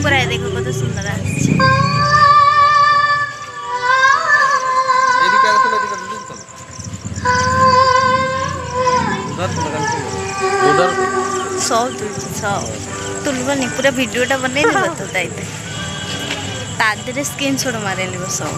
পুরাই দেখো কত সুন্দর আসছে। সব তুলছি সব তুলবনি পুরা ভিডিওটা বনাই দেব তো তাইতে তার দেহরে স্ক্রিনশট মারি নেব সব।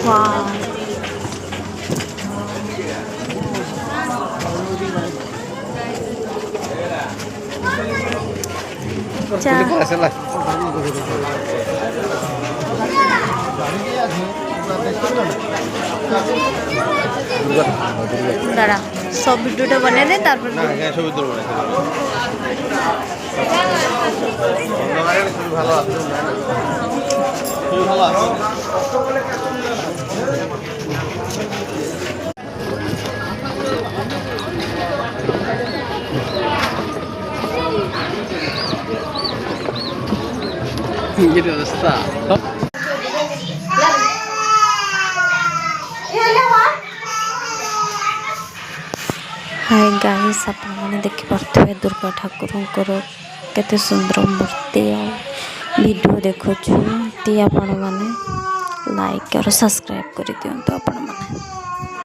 Wow. দাঁড়া সব ভিডিওটা বানিয়ে দে তারপর gitu অবস্থা। हाय गाइस आपण मैंने देखी पार्थे दुर्गा ठाकुर केते सुंदर मूर्ति वीडियो देखु आपण मैंने लाइक और सब्सक्राइब कर दियंतु आपण मैंने।